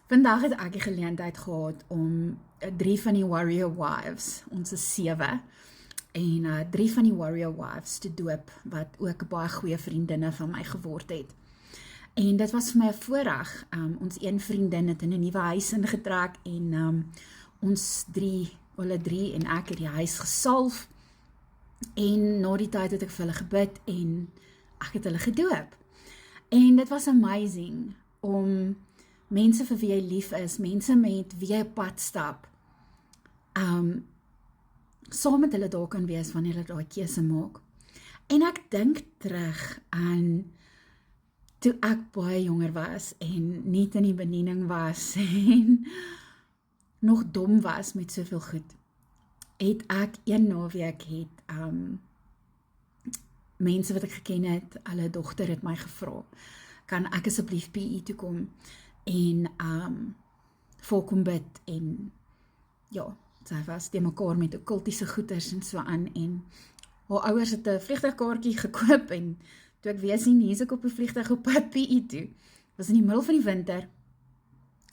Vandag het ek die geleentheid gehad om 3 van die Warrior Wives, ons is 7, en 3 van die Warrior Wives te doop, wat ook baie goeie vriendinne van my geword het. En dit was vir my 'n voorreg. Ons een vriendin het in 'n nuwe huis ingetrek en ons hulle drie en ek het die huis gesalf. En na die tyd het ek vir hulle gebid en ek het hulle gedoop. En dit was amazing om mense vir wie jy lief is, mense met wie jy op pad stap, saam met hulle daar kan wees wanneer hulle daai keuse maak. En ek dink terug aan toe ek baie jonger was en nie in die bediening was en nog dom was met soveel goed. Het ek een naweek mense wat ek geken het, hulle dogter het my gevra, kan ek asseblief PE toe kom en volkom bid en ja, sy was te mekaar met okkultiese goeders en so aan en haar ouers het 'n vliegtuigkaartjie gekoop en toe ek weer sien, hier is ek op 'n vliegtuig op pad PE toe. Was in die middel van die winter.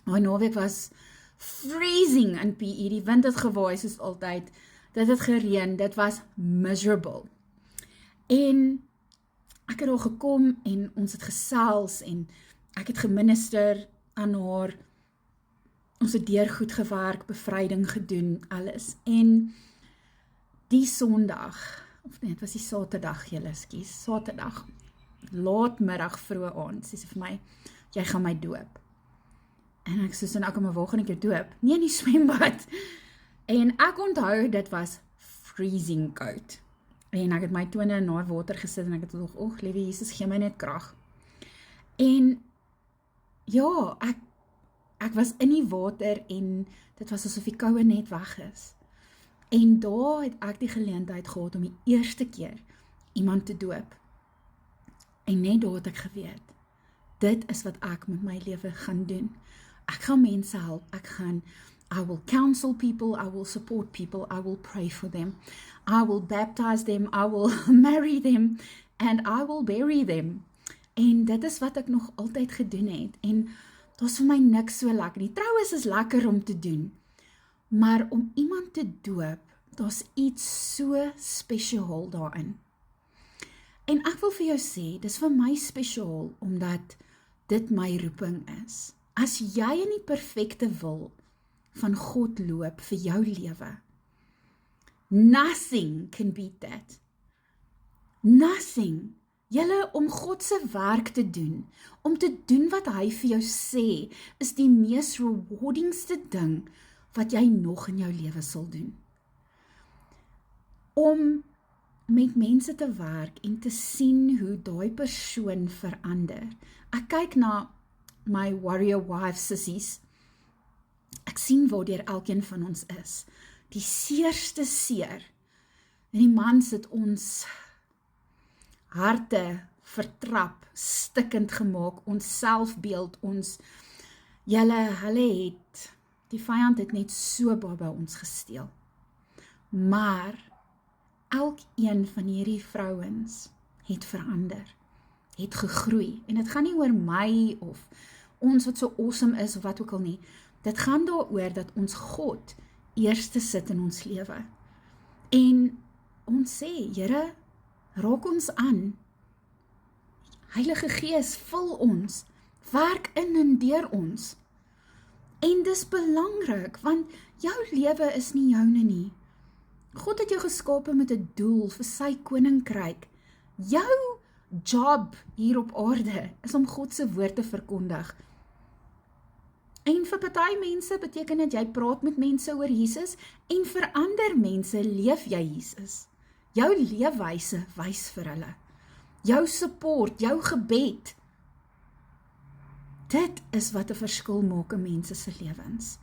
Daai naweek was freezing in PE, die wind het gewaai soos altyd, dit het gereën, dit was miserable. En ek het daar gekom en ons het gesels en ek het geminister aan haar, ons het deur goed gewerk, bevryding gedoen, alles. En die Sondag, of nee, het was die Saterdag, Saterdag, laatmiddag, vroeg aand, sê sy vir my, jy gaan my doop. En ek sê, ek gaan my volgende keer doop, nie in die swembad. En ek onthou, dit was freezing koud. En ek het my tone in daai water gesit en ek het gedog, liewe Jesus, gee my net krag. En ja, ek was in die water en dit was asof die koue net weg is. En daar het ek die geleentheid gehad om die eerste keer iemand te doop. En net daar het ek geweet, dit is wat ek met my lewe gaan doen. Ek gaan mense help, I will counsel people, I will support people, I will pray for them, I will baptize them, I will marry them, and I will bury them. En dit is wat ek nog altyd gedoen het, en dat is vir my niks so lekker nie. Trouwens is lekker om te doen, maar om iemand te doop, dat is iets so spesiaal daarin. En ek wil vir jou sê, dis vir my spesiaal, omdat dit my roeping is. As jy in die perfekte wil van God loop vir jou lewe, nothing can beat that. Nothing. Julle, om God se werk te doen, om te doen wat hy vir jou sê, is die mees rewardingste ding wat jy nog in jou lewe sal doen. Om met mense te werk en te sien hoe daai persoon verander. Ek kyk na my warrior wife sissies, ek sien waardeur elkeen van ons is. Die seerste seer, en die man sit ons harte vertrap, stikkend gemaak, ons selfbeeld, hulle het, die vyand het net so baie by ons gesteel. Maar, elkeen van hierdie vrouens het verander, het gegroei, en het gaan nie oor my, of ons wat so awesome is, of wat ook al nie, dit gaan daaroor dat ons God eerste sit in ons lewe. En ons sê, Here, raak ons aan. Heilige Gees, vul ons, werk in en deur ons. En dis belangrik, want jou lewe is nie joune nie. God het jou geskape met 'n doel vir sy koninkryk. Jou job hier op aarde is om God se woord te verkondig. En vir party mense beteken dit jy praat met mense oor Jesus en vir ander mense leef jy Jesus. Jou leefwyse wys vir hulle. Jou support, jou gebed. Dit is wat 'n verskil maak in mense se lewens.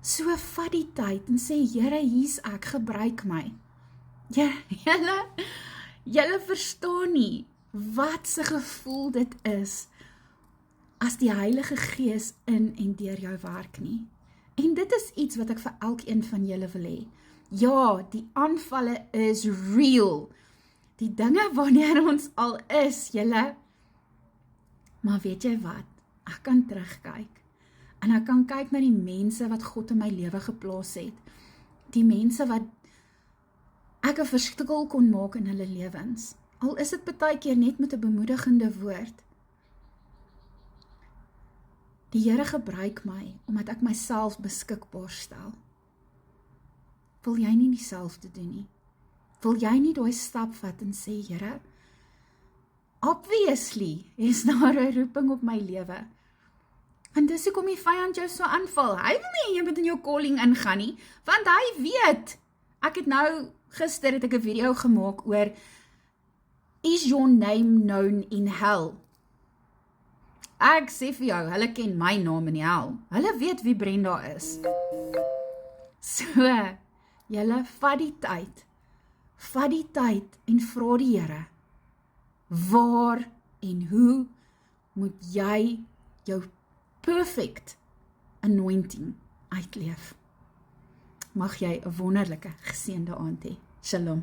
So vat die tyd en sê, Here, hier's ek, gebruik my. Julle verstaan nie wat se gevoel dit is as die Heilige Gees in en deur jou werk nie. En dit is iets wat ek vir elkeen van julle wil hê. Ja, die aanvalle is real. Die dinge wanneer ons al is, julle. Maar weet jy wat? Ek kan terugkyk. En ek kan kyk na die mense wat God in my lewe geplaas het. Die mense wat ek 'n verskil kon maak in hulle lewens. Al is dit baie keer net met 'n bemoedigende woord. Die Here gebruik my, omdat ek myself beskikbaar stel. Wil jy nie dieselfde doen nie? Wil jy nie daai stap vat en sê, Here, obviously is daar 'n roeping op my lewe. Want dis hoekom die vyand jou so aanval. Hy wil nie jy moet in jou calling ingaan nie, want hy weet. Ek het nou, gister het ek 'n video gemaak oor, is your name known in hell? Ek sê vir jou, hulle ken my naam in die hel. Hulle weet wie Brenda is. So, julle vat die tyd en vra die Here, waar en hoe moet jy jou perfect anointing uitleef? Mag jy 'n wonderlike geseënde aand hê. Shalom.